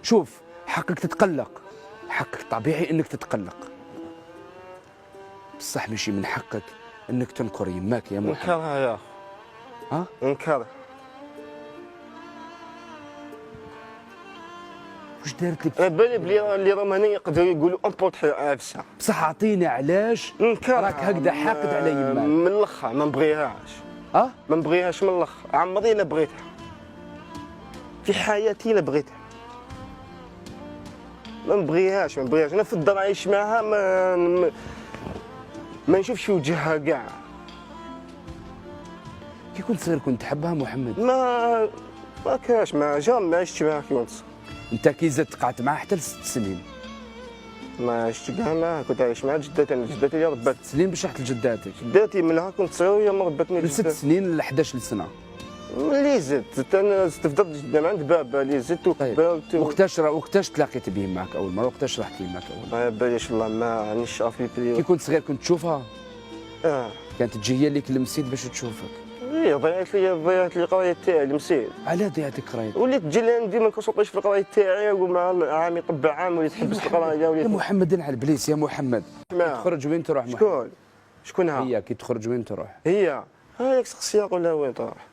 شوف حقك تتقلق، حقك طبيعي انك تتقلق، بصح ماشي من حقك انك تنكر يماك يا محمد. نكرها يا ها؟ نكرها. واش دارت لك؟ على بالي بلي اللي راهم هنا يقدروا يقولوا امبورتي عفسه. بصح عطيني علاش نكرها راك هكذا حاقد على يماك؟ من الاخر ما نبغيهاش. اه؟ ما نبغيهاش من الاخر، عمري لا بغيتها. في حياتي لا بغيتها. ما نبغيهاش. انا في الدار عايش معها ما نشوفش في وجهها كاع. كي كنت صغير كنت تحبها محمد؟ ما كاش ما عشتش معها كي كنت صغير. انت كي زدت قعدت معاه حتى ل6 سنين؟ ما عشت كاع معها، كنت عايش مع جداتي. انا جداتي هي ربات. 6 سنين باش رحت لجداتك؟ جداتي منها كنت صغير وهي ما ربتني. من 6 سنين ل 11 سنه؟ ملي زدت انا استفدت جدا من عند بابا اللي زدت طيب. وقتاش تلاقيت به معك اول مره؟ وقتاش رحت ليه معك اول مره؟ ما باليش والله ما عنديش عارف كي كنت صغير كنت تشوفها؟ اه كانت تجي هي اللي كلمسيت باش تشوفك؟ ايه ضيعت لي القرايه تاعي المسيد. علاه ضيعتك قرايتك؟ وليت تجي لعندي ما نكونسونطريش في القرايه تاعي ومع عامي طبع عام وليت تحبس القرايه يا وليت. محمد على البليس يا محمد. تخرج وين تروح محمد؟ شكونها؟ هي كي تخرج وين تروح؟ هي هاك شخصيه قول لها وين تروح.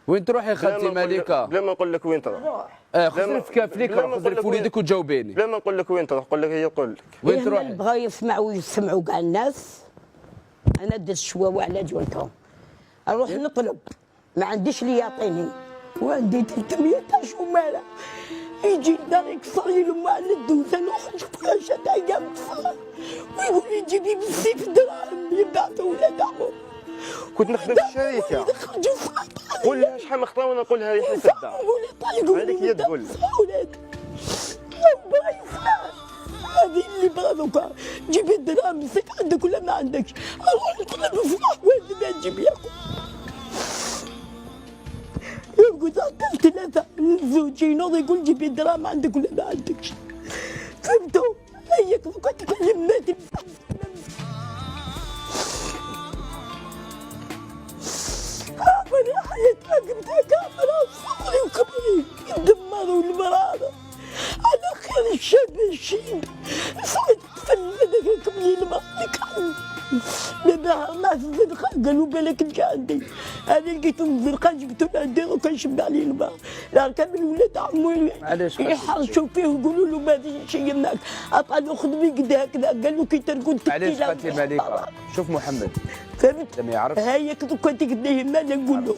وين تروح يا خالتي مالكه؟ بلا ما نقول لك وين تروح. خذ في كافليك خذ في وليدك وجاوبيني. بلا ما نقول لك وين تروح، نقول لك هي تقول لك. وين تروح؟ بغاو يسمعوا كاع الناس. انا درت شواوه على جولتهم، اروح نطلب ما عنديش اللي يعطيني، وعندي 300 شماله يجي لدار يكسر لي لما على الدوزه نخرج فيها شتايا مطفى ويقول لي جيبي بالسيف دراهم يبعثوا ولاد عمو. كنت نخدم في الشركه. قول لها شحال من خطره وانا نقولها لي حيت الدار. هذيك هي تقول لك. هذه اللي بغا دوكا جيبي الدراهم مسك عندك ولا ما عندكش، اروح نطلب فراح والدي ما نجيب ياكل. يقول حتى 3 الزوج ينوض يقول جيبي الدراهم عندك ولا ما عندكش. فهمتوا؟ هي دوكا تكلم ماتي. أنا حياتها قمتها كاملة صغري وكبري دمروا المرارة على خير الشاب الشين صعد تفلد كملي الماء لباها ناس زرقاء قالوا بالك انت عندي. انا لقيتهم زرقاء جبتهم عندي وكنشب عليه الماء. لا كامل ولاد عمي يحرشوا فيه ويقولوا له ما فيش شيء معك. عطاني خدمي قد هكذا قال له كي ترقد علاش فاتي مالكه؟ شوف محمد فهمت؟ لما يعرف هاي كنت قلت له ما نقول له